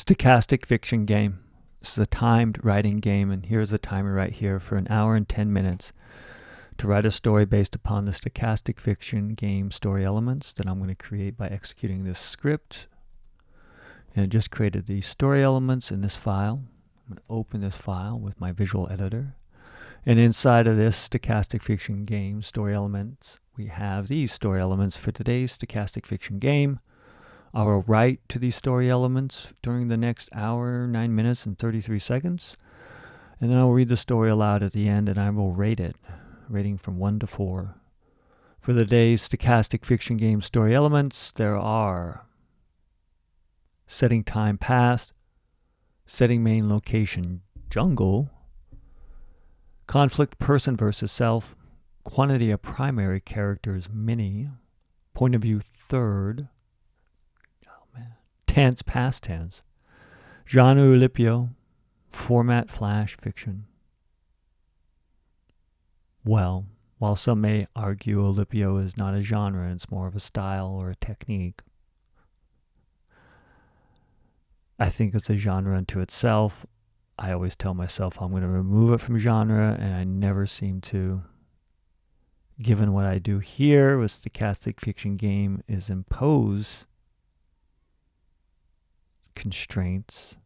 Stochastic fiction game. This is a timed writing game, and here's the timer right here for an hour and 10 minutes to write a story based upon the stochastic fiction game story elements that I'm going to create by executing this script. And I just created these story elements in this file. I'm going to open this file with my visual editor. And inside of this stochastic fiction game story elements, we have these story elements for today's stochastic fiction game. I will write to these story elements during the next hour, 9 minutes, and 33 seconds. And then I will read the story aloud at the end, and I will rate it, rating from 1 to 4. For the day's stochastic fiction game story elements, there are setting time past, setting main location jungle, conflict person versus self, quantity of primary characters mini, point of view third, tense, past tense, genre Oulipo, format flash fiction. Well, while some may argue Oulipo is not a genre, it's more of a style or a technique, I think it's a genre unto itself. I always tell myself I'm going to remove it from genre, and I never seem to. Given what I do here with stochastic fiction game is impose constraints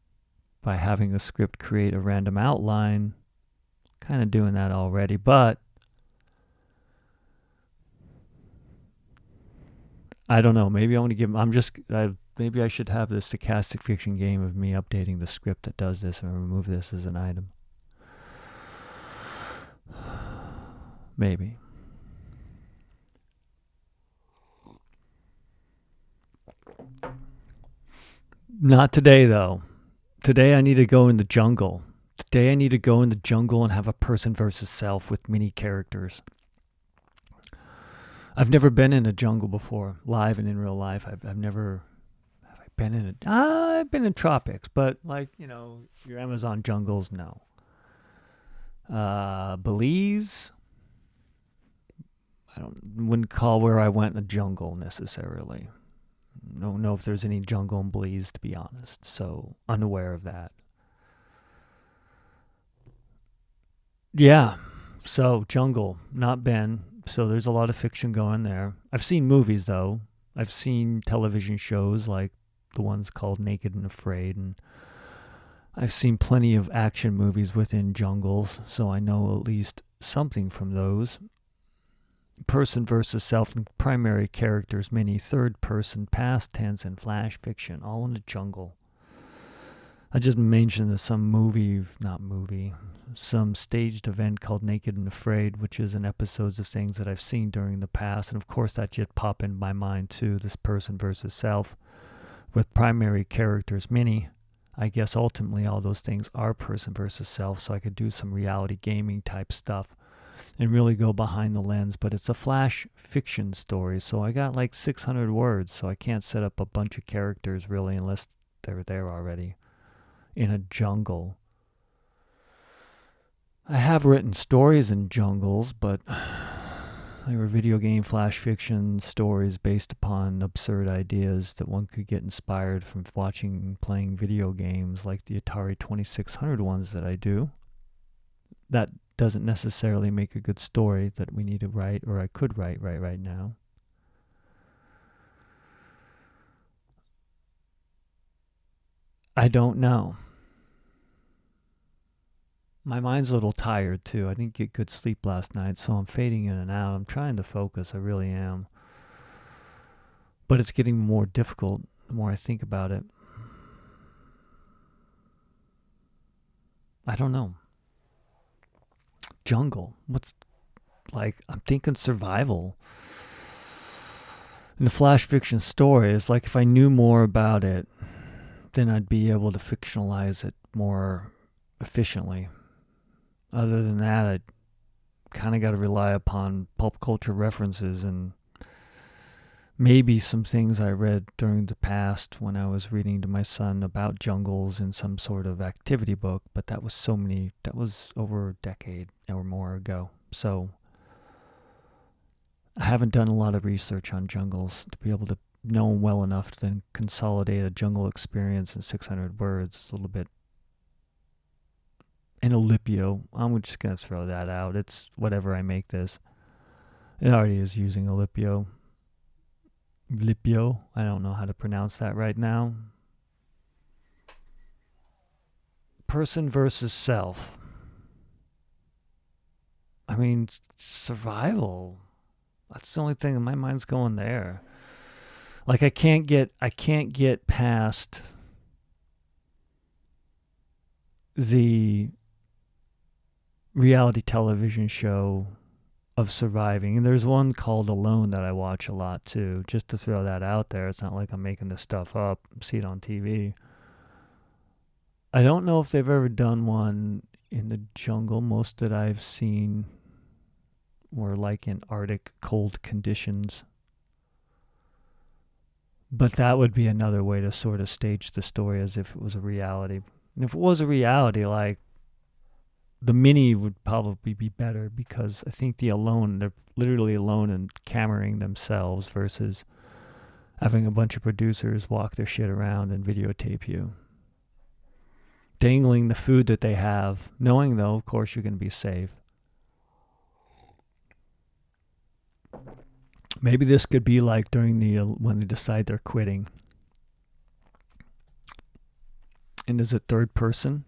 by having a script create a random outline. Kind of doing that already, but I don't know. Maybe I want to give. Maybe I should have the stochastic fiction game of me updating the script that does this and remove this as an item. Maybe. Not today, though. Today I need to go in the jungle. Today I need to go in the jungle and have a person versus self with mini characters. I've never been in a jungle before, live and in real life. I've never... Have I been in it? I've been in tropics, but like, your Amazon jungles, no. Belize? Wouldn't call where I went a jungle necessarily. Don't know if there's any jungle in Belize, to be honest. So, unaware of that. Yeah. So, jungle. Not been. So, there's a lot of fiction going there. I've seen movies, though. I've seen television shows like the ones called Naked and Afraid. And I've seen plenty of action movies within jungles. So, I know at least something from those. Person versus self and primary characters, mini, third person, past tense, and flash fiction, all in the jungle. I just mentioned some staged event called Naked and Afraid, which is an episode of things that I've seen during the past. And of course, that just popped in my mind too, this person versus self with primary characters, mini. I guess ultimately all those things are person versus self, so I could do some reality gaming type stuff and really go behind the lens, but it's a flash fiction story, so I got like 600 words, so I can't set up a bunch of characters really unless they're there already in a jungle. I have written stories in jungles, but they were video game flash fiction stories based upon absurd ideas that one could get inspired from watching and playing video games like the Atari 2600 ones that I do. That doesn't necessarily make a good story that we need to write, or I could write right now. I don't know. My mind's a little tired too. I didn't get good sleep last night, so I'm fading in and out. I'm trying to focus, I really am. But it's getting more difficult the more I think about it. I don't know. Jungle. I'm thinking survival. In the flash fiction story, it's like if I knew more about it, then I'd be able to fictionalize it more efficiently. Other than that, I kind of got to rely upon pulp culture references and maybe some things I read during the past when I was reading to my son about jungles in some sort of activity book, but that was over a decade or more ago. So I haven't done a lot of research on jungles to be able to know them well enough to then consolidate a jungle experience in 600 words. It's a little bit. And Oulipo, I'm just going to throw that out. It's whatever I make this. It already is using Oulipo. Oulipo, I don't know how to pronounce that right now. Person versus self. I mean, survival. That's the only thing in my mind's going there. Like I can't get past the reality television show of surviving. And there's one called Alone that I watch a lot too, just to throw that out there. It's not like I'm making this stuff up, see it on TV. I don't know if they've ever done one in the jungle. Most that I've seen were like in Arctic cold conditions. But that would be another way to sort of stage the story as if it was a reality. And if it was a reality, like, the mini would probably be better, because I think the Alone, they're literally alone and cameraing themselves versus having a bunch of producers walk their shit around and videotape you. Dangling the food that they have, knowing though, of course, you're going to be safe. Maybe this could be like during the when they decide they're quitting. And is it third person?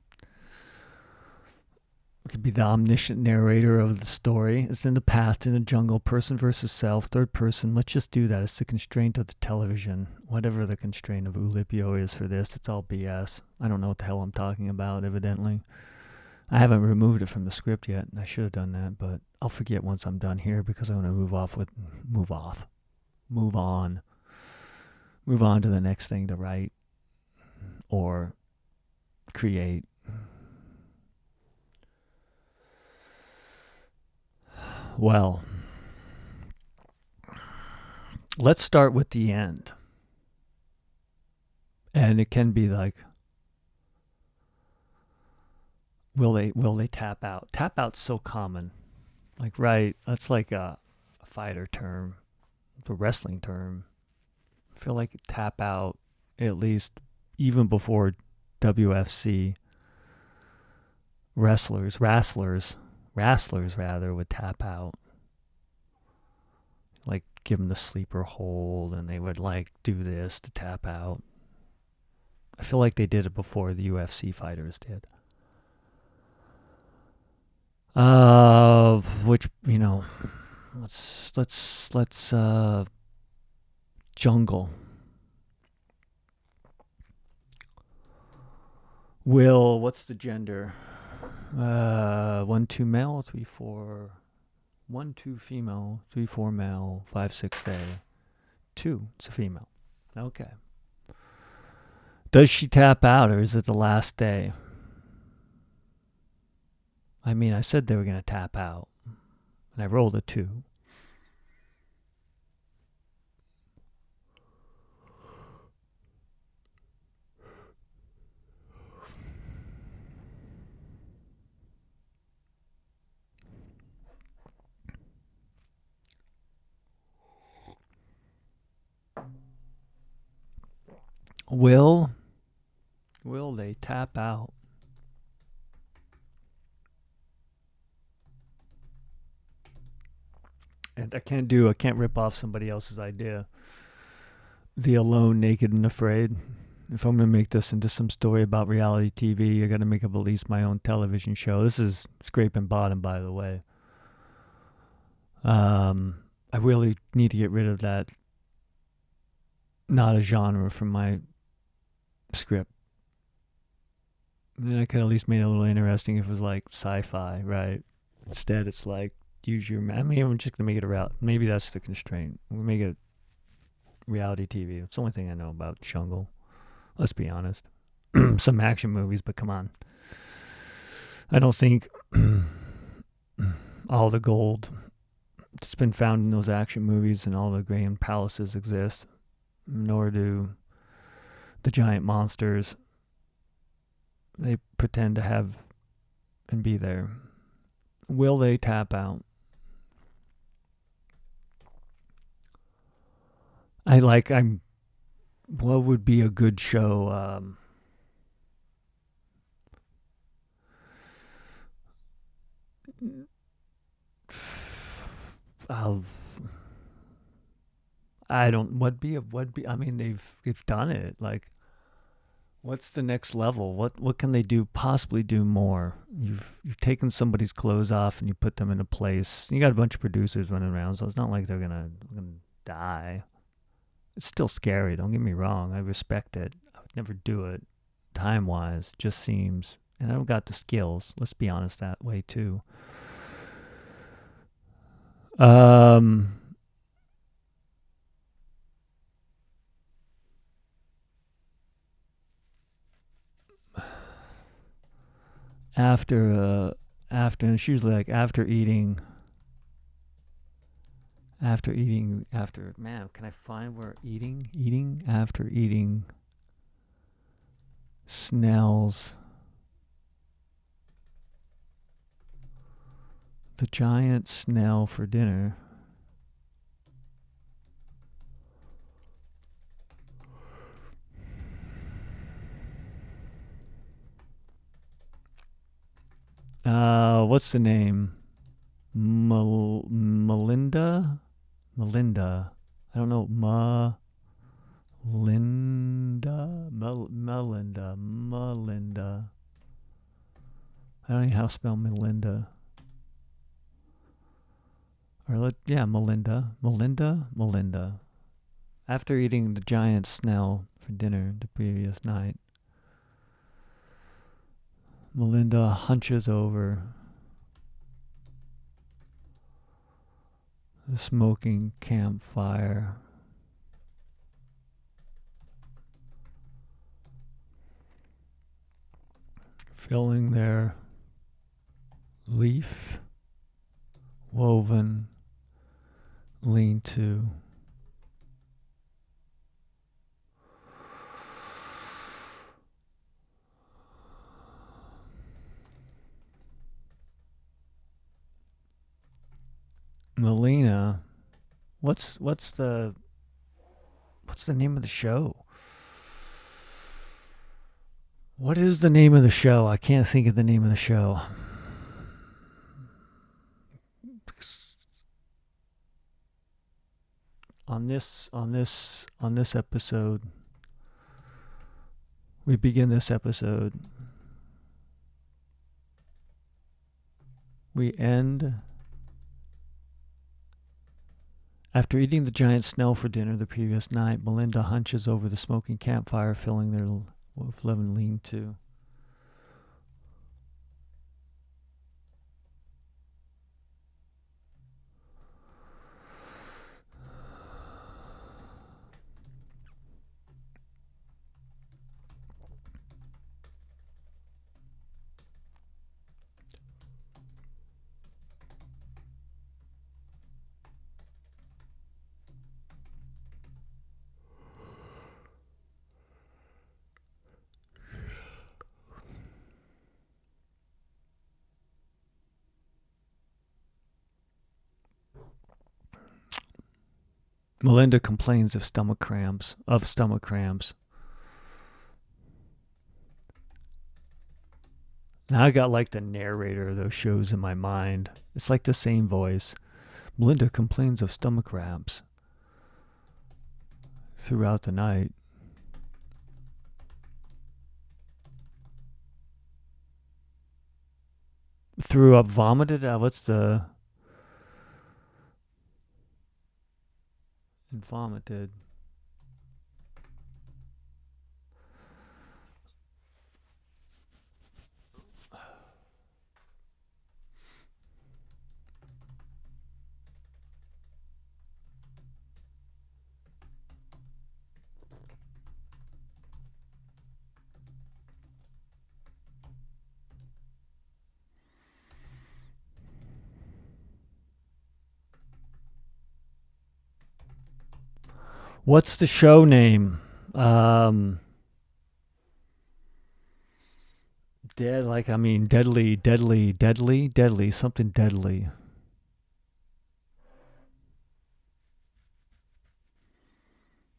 It could be the omniscient narrator of the story. It's in the past, in the jungle, person versus self, third person. Let's just do that. It's the constraint of the television. Whatever the constraint of Oulipo is for this, it's all BS. I don't know what the hell I'm talking about, evidently. I haven't removed it from the script yet. I should have done that, but I'll forget once I'm done here, because I want to move on to the next thing to write or create. Well, let's start with the end. And it can be like, will they tap out? Tap out's so common. Like, right, that's like a fighter term, a wrestling term. I feel like tap out, at least even before WFC, wrestlers would tap out. Like, give them the sleeper hold, and they would like do this to tap out. I feel like they did it before the UFC fighters did. Which, you know, let's jungle. Will, what's the gender? 1, 2 male, 3, 4. 1, 2 female, 3, 4 male, 5, 6 day. 2, it's a female. Okay. Does she tap out, or is it the last day? I mean, I said they were going to tap out, and I rolled a 2. Will they tap out? And I can't rip off somebody else's idea. The Alone, Naked and Afraid. If I'm going to make this into some story about reality TV, I got to make up at least my own television show. This is scraping bottom, by the way. I really need to get rid of that not a genre from my script. And then I could at least make it a little interesting if it was like sci-fi, right? Instead, it's like, use your... I mean, I'm just going to make it around. Maybe that's the constraint. We'll make it reality TV. It's the only thing I know about jungle. Let's be honest. Some action movies, but come on. I don't think all the gold that's been found in those action movies and all the grand palaces exist, nor do the giant monsters they pretend to have and be there. Will they tap out? I'm What would be a good show? I'll, I don't. What be? I mean, they've done it. Like, what's the next level? What can they do? Possibly do more. You've taken somebody's clothes off and you put them in a place. You got a bunch of producers running around, so it's not like they're gonna die. It's still scary. Don't get me wrong. I respect it. I would never do it. Time wise, just seems. And I don't got the skills. Let's be honest that way too. Um, after and it's usually like after man, can I find where eating after eating Snell's the giant Snell for dinner. What's the name? Melinda? Melinda. I don't know. Melinda. I don't know how to spell Melinda. Melinda. After eating the giant Snell for dinner the previous night, Melinda hunches over the smoking campfire. Filling their leaf woven lean-to. Melina, what's the name of the show? What is the name of the show? I can't think of the name of the show. On this episode, we begin this episode. We end after eating the giant Snell for dinner the previous night. Melinda hunches over the smoking campfire, filling their wolf-loving lean-to. Melinda complains of stomach cramps. Now I got like the narrator of those shows in my mind. It's like the same voice. Melinda complains of stomach cramps throughout the night. Threw up, vomited. What's the and vomited? What's the show name? Deadly, something deadly.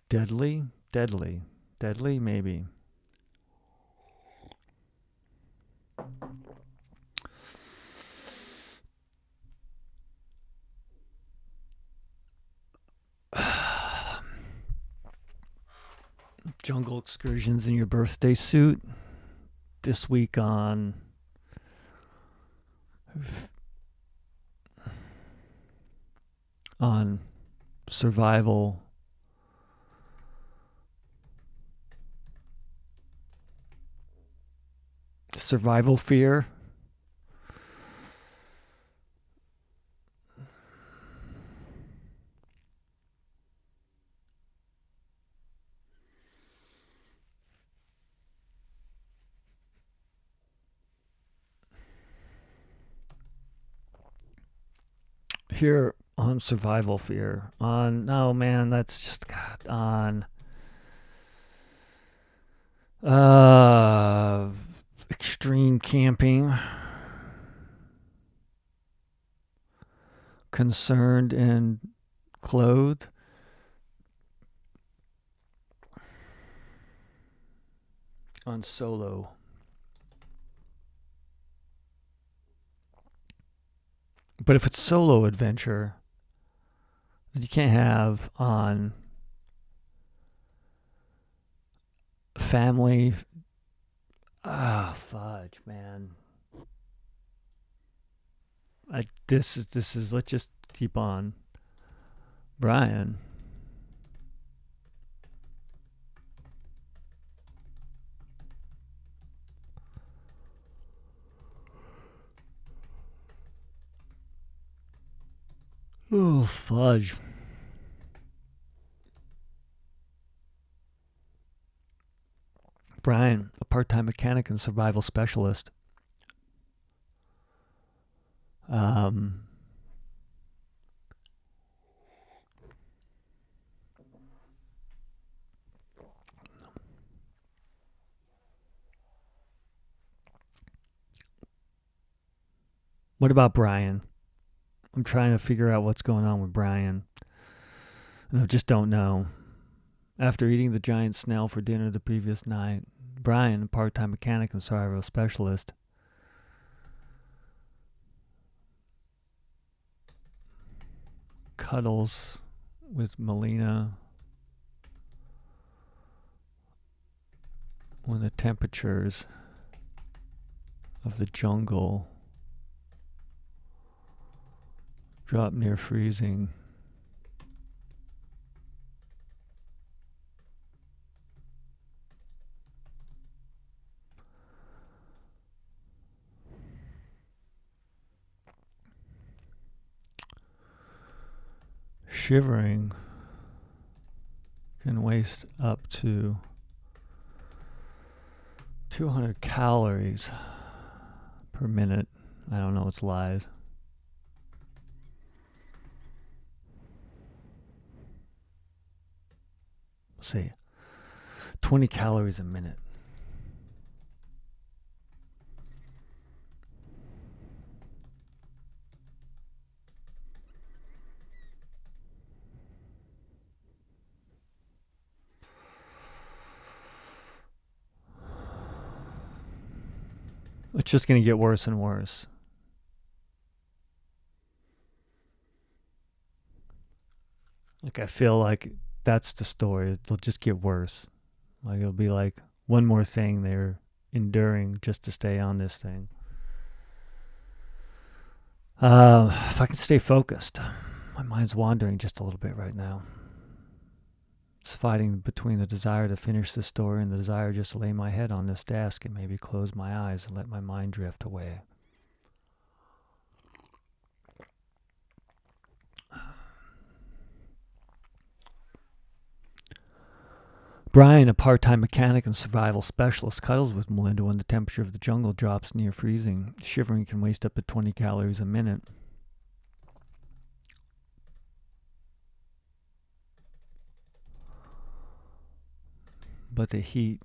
Deadly? Deadly. Deadly, maybe. Jungle excursions in your birthday suit. This week on survival fear. Here on survival fear. No man, that's just God on extreme camping. Concerned and clothed. On solo. But if it's solo adventure, you can't have on family. Fudge, man. This is. Let's just keep on. Brian. Oh, fudge. Brian, a part-time mechanic and survival specialist. What about Brian? I'm trying to figure out what's going on with Brian. And I just don't know. After eating the giant snail for dinner the previous night, Brian, a part-time mechanic and survival specialist, cuddles with Melina when the temperatures of the jungle drop near freezing. Shivering can waste up to 200 calories per minute. I don't know, it's lies. Let's see. 20 calories a minute. It's just going to get worse and worse. Like, I feel like that's the story. It'll just get worse. Like, it'll be like one more thing they're enduring just to stay on this thing. If I can stay focused. My mind's wandering just a little bit right now. It's fighting between the desire to finish this story and the desire just to lay my head on this desk and maybe close my eyes and let my mind drift away. Brian, a part-time mechanic and survival specialist, cuddles with Melinda when the temperature of the jungle drops near freezing. Shivering can waste up to 20 calories a minute. But the heat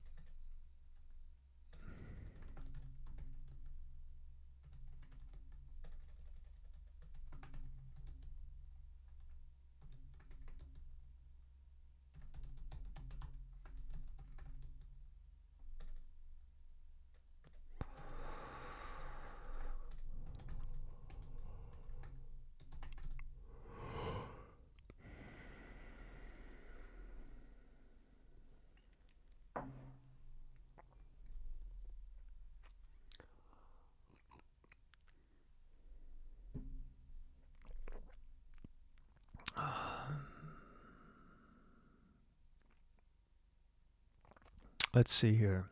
let's see here.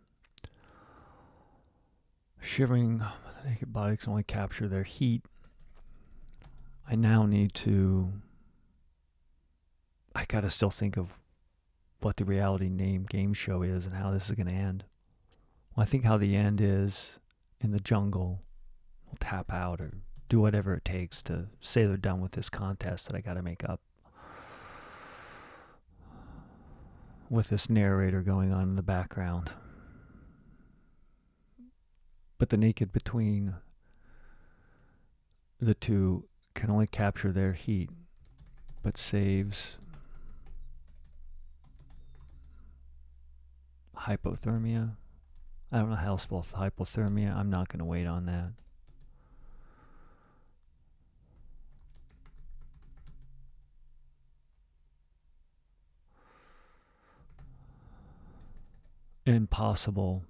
Shivering, the naked body can only capture their heat. I now need to, I gotta still think of what the reality name game show is and how this is gonna end. Well, I think how the end is in the jungle, we'll tap out or do whatever it takes to say they're done with this contest that I gotta make up. With this narrator going on in the background. But the naked between the two can only capture their heat, but saves hypothermia. I don't know how to spell hypothermia. I'm not going to wait on that. Impossible.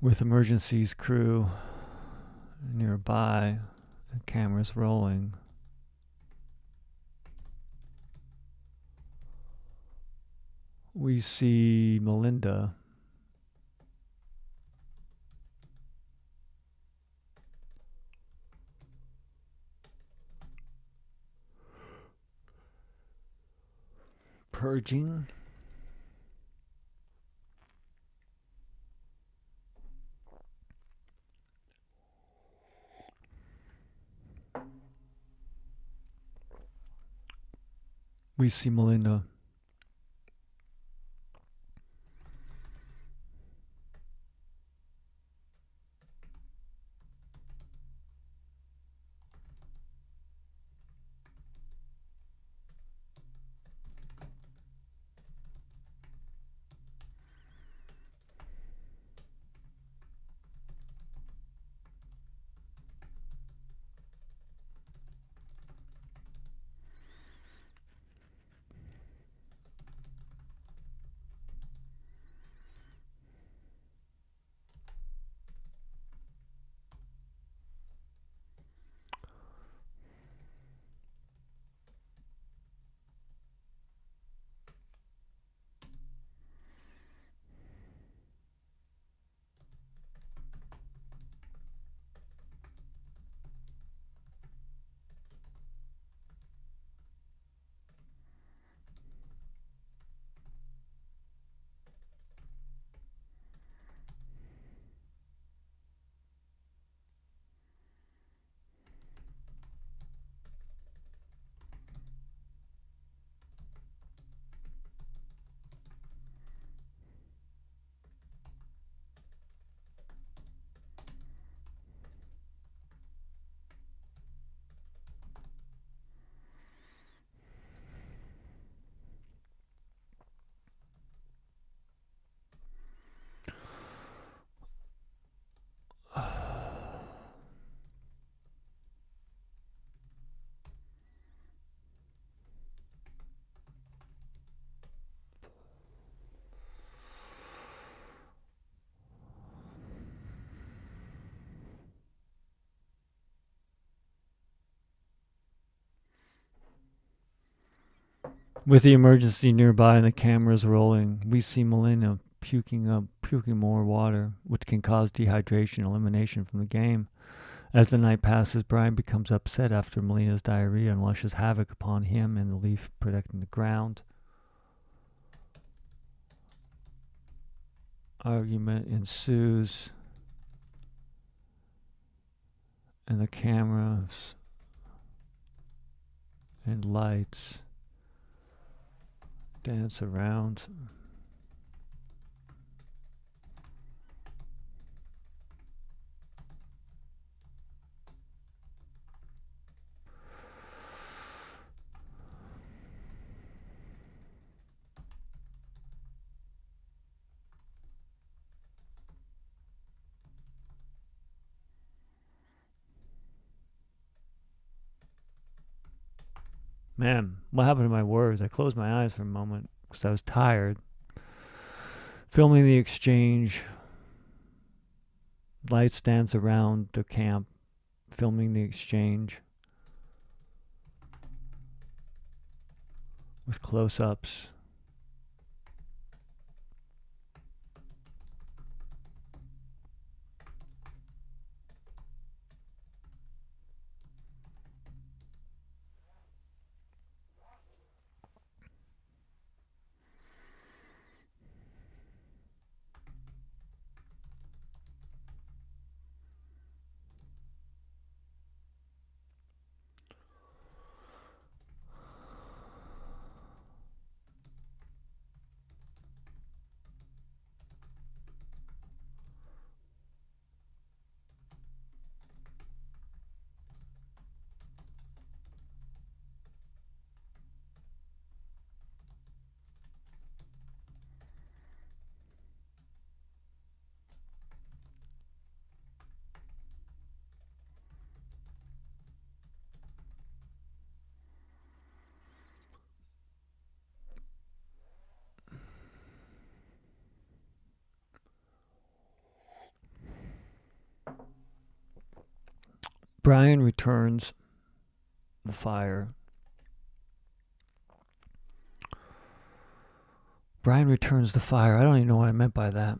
With emergencies crew nearby, the camera's rolling. We see Melinda. Purging. We see Melinda. With the emergency nearby and the cameras rolling, we see Melina puking more water, which can cause dehydration and elimination from the game. As the night passes, Brian becomes upset after Melina's diarrhea and unleashes havoc upon him and the leaf protecting the ground. Argument ensues, and the cameras and lights dance around. Man, what happened to my words? I closed my eyes for a moment because I was tired. Filming the exchange, Light stands around the camp, filming the exchange with close-ups. Brian returns the fire. Brian returns the fire. I don't even know what I meant by that.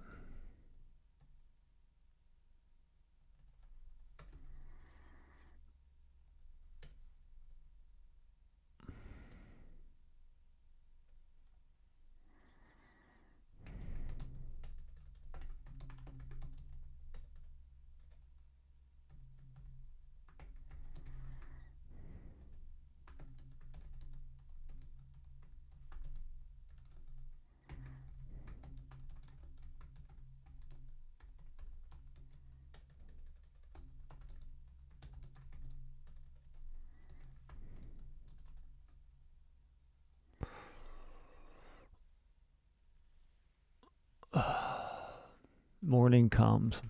Morning comes.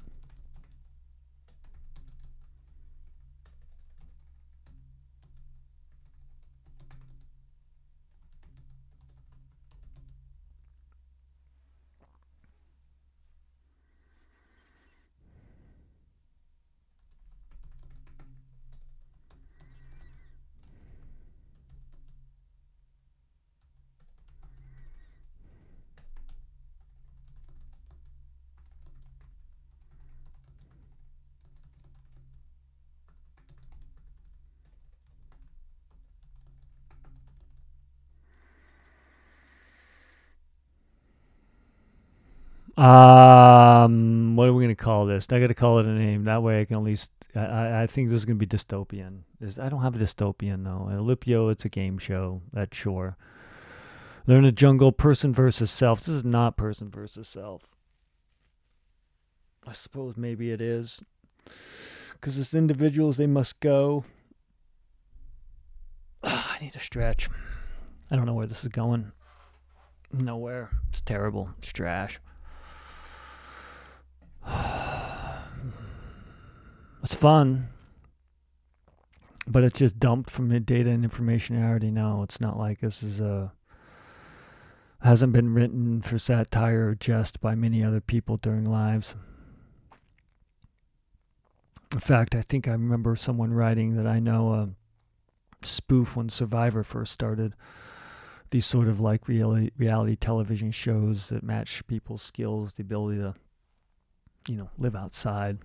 What are we going to call this? I got to call it a name. That way I can at least, I think this is going to be dystopian. I don't have a dystopian though. Oulipo, it's a game show. That's sure. They're in a jungle, person versus self. This is not person versus self. I suppose maybe it is. Because as individuals, they must go. I need a stretch. I don't know where this is going. Nowhere. It's terrible. It's trash. It's fun, but it's just dumped from the data and information I already know. It's not like this is hasn't been written for satire or jest by many other people during lives. In fact, I think I remember someone writing that I know a spoof when Survivor first started. These sort of like reality television shows that match people's skills, the ability to, live outside.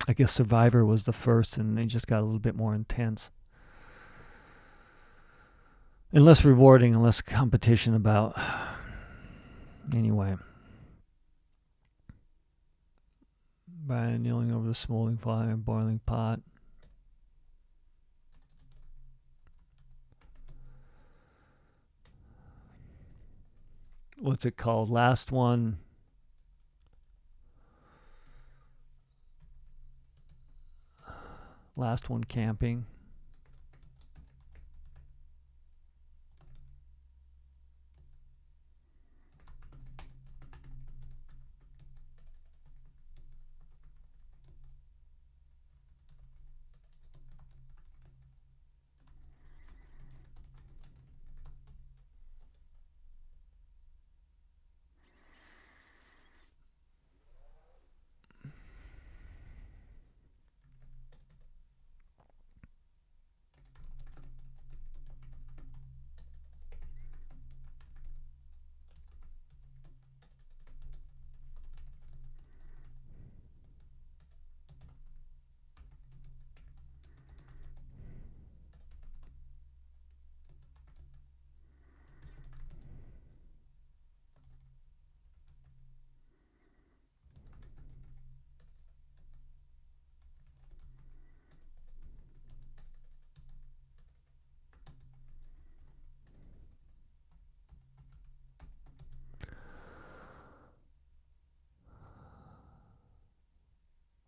I guess Survivor was the first, and they just got a little bit more intense. And less rewarding and less competition about. Anyway. Brian kneeling over the smoldering fire and boiling pot. What's it called? Last one. Last one camping.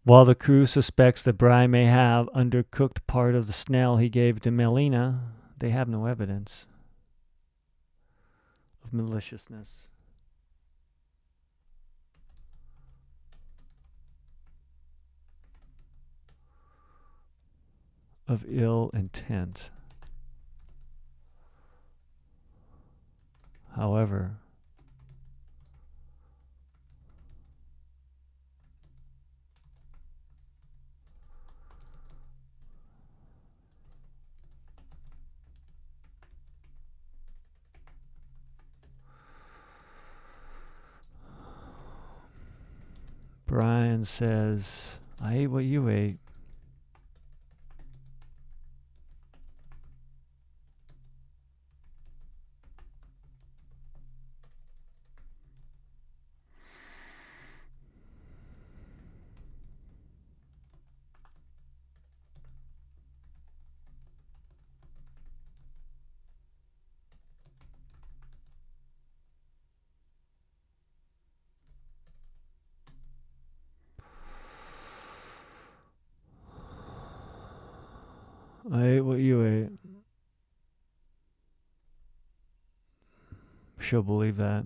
While the crew suspects that Brian may have undercooked part of the snail he gave to Melina, they have no evidence of maliciousness. Of ill intent. However, Brian says, I ate what you ate. I ate what you ate. She'll believe that.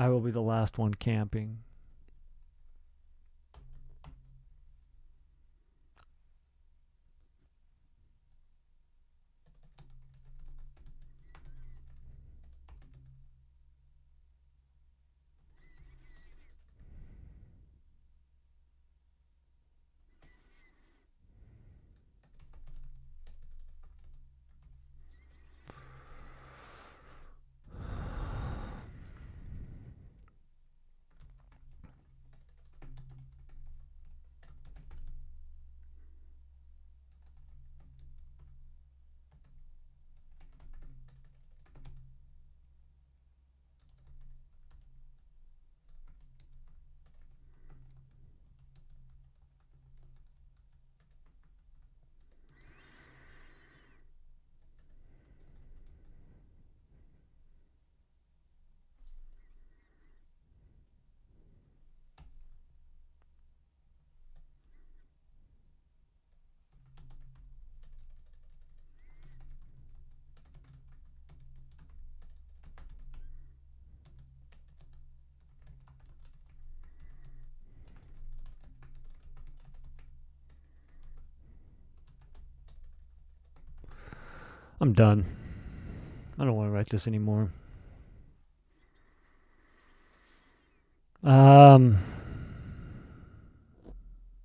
I will be the last one camping. I'm done. I don't want to write this anymore.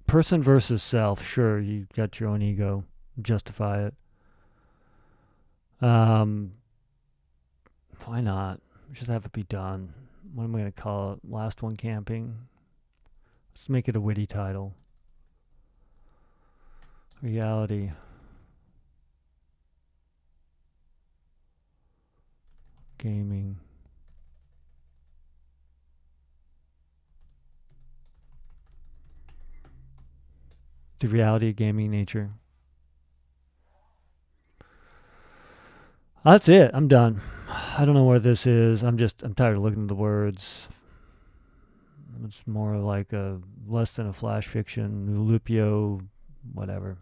Person versus self. Sure, you got your own ego. Justify it. Why not? Just have it be done. What am I going to call it? Last one camping? Let's make it a witty title. Reality. Gaming. The reality of gaming nature. That's it. I'm done. I don't know what this is. I'm tired of looking at the words. It's more like a less than a flash fiction, Oulipo, whatever.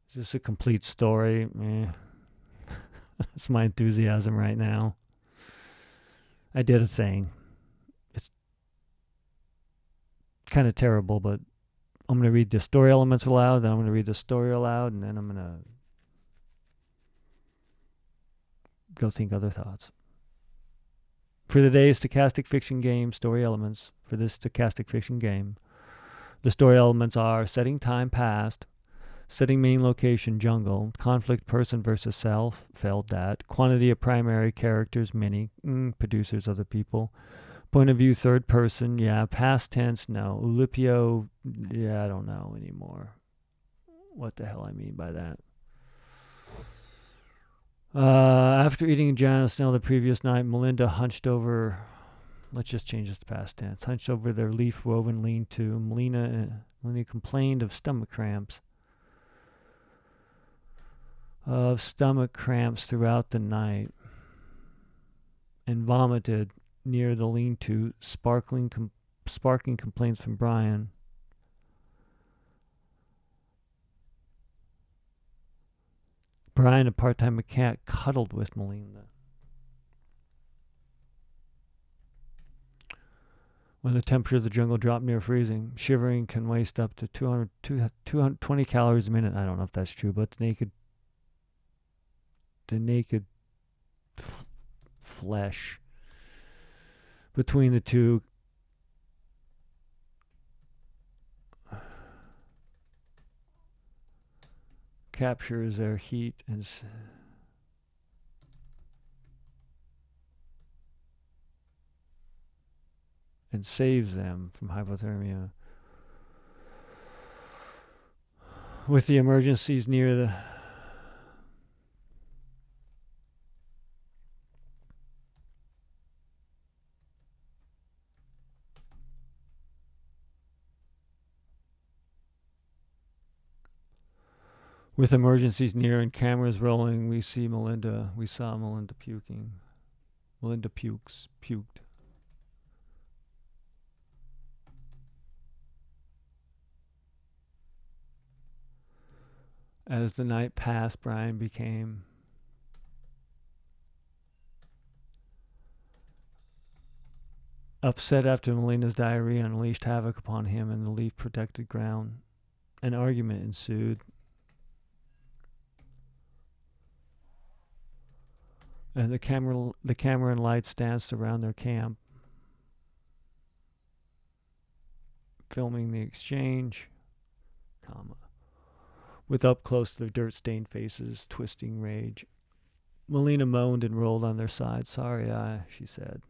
Is this a complete story? That's my enthusiasm right now. I did a thing. It's kind of terrible, but I'm going to read the story elements aloud, then I'm going to read the story aloud, and then I'm going to go think other thoughts. For today's stochastic fiction game story elements, for this stochastic fiction game, the story elements are setting time past, setting main location jungle, conflict person versus self, failed that, quantity of primary characters many, producers other people, point of view third person, yeah, past tense, no, Oulipo, yeah, I don't know anymore what the hell I mean by that. After eating a giant snail the previous night, Melinda hunched over. Let's just change this to past tense. Hunched over their leaf-woven lean-to. Melina complained of stomach cramps. Throughout the night, and vomited near the lean-to, sparking complaints from Brian. Brian, a part-time mechanic, cuddled with Melina. When the temperature of the jungle dropped near freezing, shivering can waste up to 220 calories a minute. I don't know if that's true, but the naked flesh between the two captures their heat and saves them from hypothermia. With the emergencies near the With emergencies near and cameras rolling, we saw Melinda puking. Melinda puked. As the night passed, Brian became upset after Melina's diarrhea unleashed havoc upon him and the leaf-protected ground. An argument ensued. And the camera and lights danced around their camp, filming the exchange, with up close their dirt-stained faces, twisting rage. Melina moaned and rolled on their side. Sorry, she said.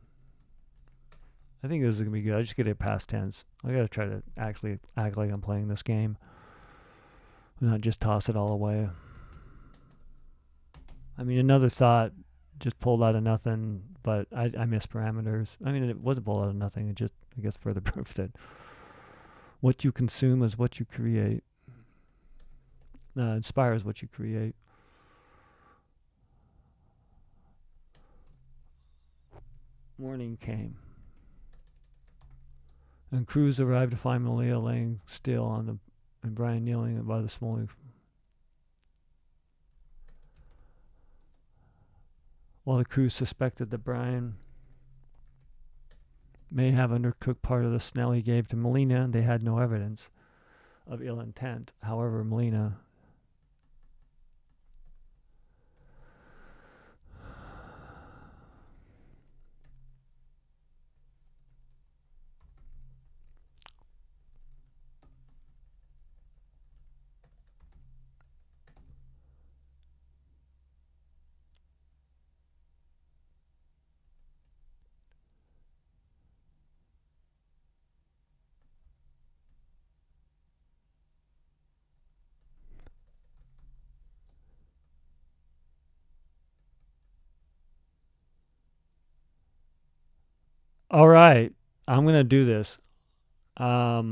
I think this is going to be good. I just get it past tense. I got to try to actually act like I'm playing this game, not just toss it all away. I mean, another thought just pulled out of nothing, but I miss parameters. I mean, it wasn't pulled out of nothing. It just, I guess, further proof that what you consume is what you create. Inspires what you create. Morning came, and crews arrived to find Malia laying still and Brian kneeling by the smoldering. While the crew suspected that Brian may have undercooked part of the snail he gave to Melina, they had no evidence of ill intent. However, Melina All right, I'm going to do this. I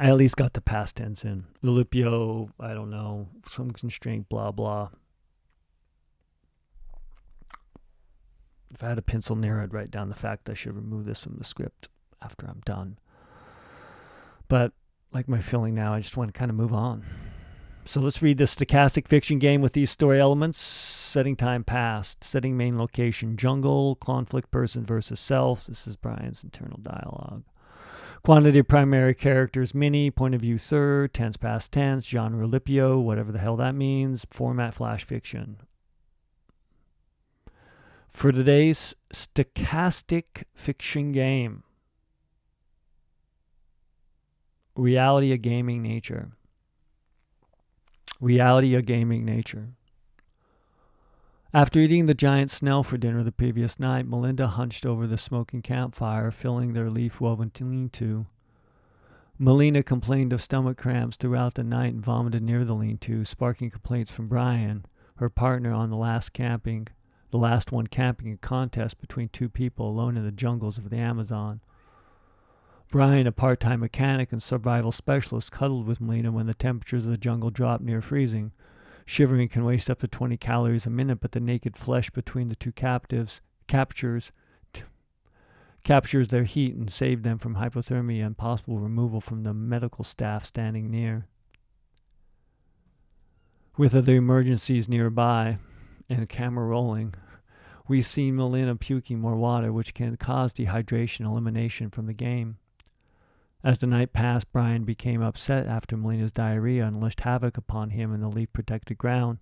at least got the past tense in. Oulipo, I don't know, some constraint, blah, blah. If I had a pencil near, I'd write down the fact I should remove this from the script after I'm done. But like my feeling now, I just want to kind of move on. So let's read the stochastic fiction game with these story elements. Setting time past, setting main location jungle, conflict person versus self. This is Brian's internal dialogue. Quantity of primary characters many, point of view third, tense past tense, genre Oulipo, whatever the hell that means, format flash fiction. For today's stochastic fiction game, reality of gaming nature. Reality of gaming nature. After eating the giant snail for dinner the previous night, Melinda hunched over the smoking campfire, filling their leaf-woven lean-to. Melina complained of stomach cramps throughout the night and vomited near the lean-to, sparking complaints from Brian, her partner on the last one camping a contest between two people alone in the jungles of the Amazon. Brian, a part-time mechanic and survival specialist, cuddled with Melina when the temperatures of the jungle dropped near freezing. Shivering can waste up to 20 calories a minute, but the naked flesh between the two captives captures their heat and saved them from hypothermia and possible removal from the medical staff standing near. With other emergencies nearby and the camera rolling, we see Melina puking more water, which can cause dehydration and elimination from the game. As the night passed, Brian became upset after Melina's diarrhea unleashed havoc upon him in the leaf-protected ground.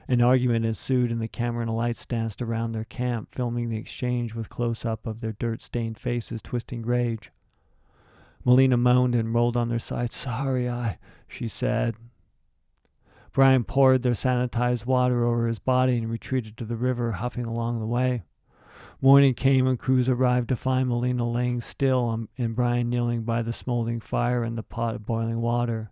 An argument ensued, and the camera and the lights danced around their camp, filming the exchange with close-up of their dirt-stained faces twisting rage. Melina moaned and rolled on their side. "Sorry, she said. Brian poured their sanitized water over his body and retreated to the river, huffing along the way. Morning came and crews arrived to find Melina laying still and Brian kneeling by the smoldering fire and the pot of boiling water.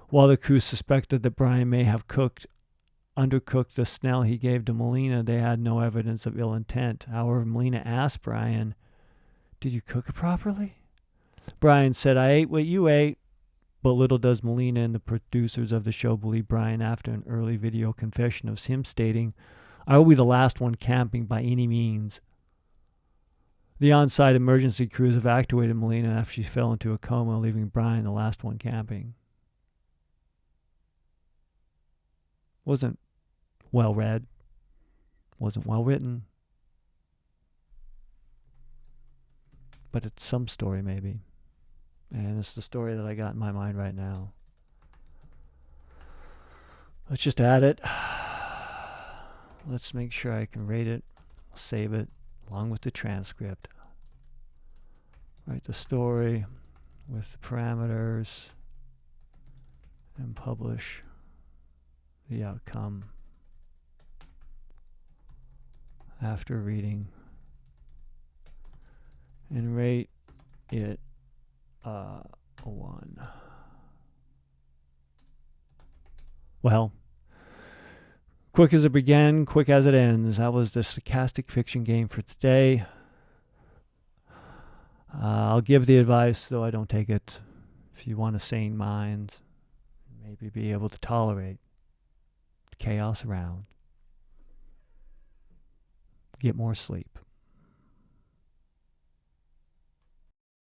While the crew suspected that Brian may have undercooked the snail he gave to Melina, they had no evidence of ill intent. However, Melina asked Brian, "Did you cook it properly?" Brian said, "I ate what you ate." But little does Melina and the producers of the show believe Brian after an early video confession of him stating, "I will be the last one camping by any means." The on-site emergency crews evacuated Melina after she fell into a coma, leaving Brian the last one camping. Wasn't well read. Wasn't well written. But it's some story maybe. And it's the story that I got in my mind right now. Let's just add it. Let's make sure I can rate it, save it, along with the transcript. Write the story with the parameters and publish the outcome after reading and rate it a 1. Well, quick as it began, quick as it ends. That was the stochastic fiction game for today. I'll give the advice, though I don't take it. If you want a sane mind, maybe be able to tolerate chaos around, get more sleep.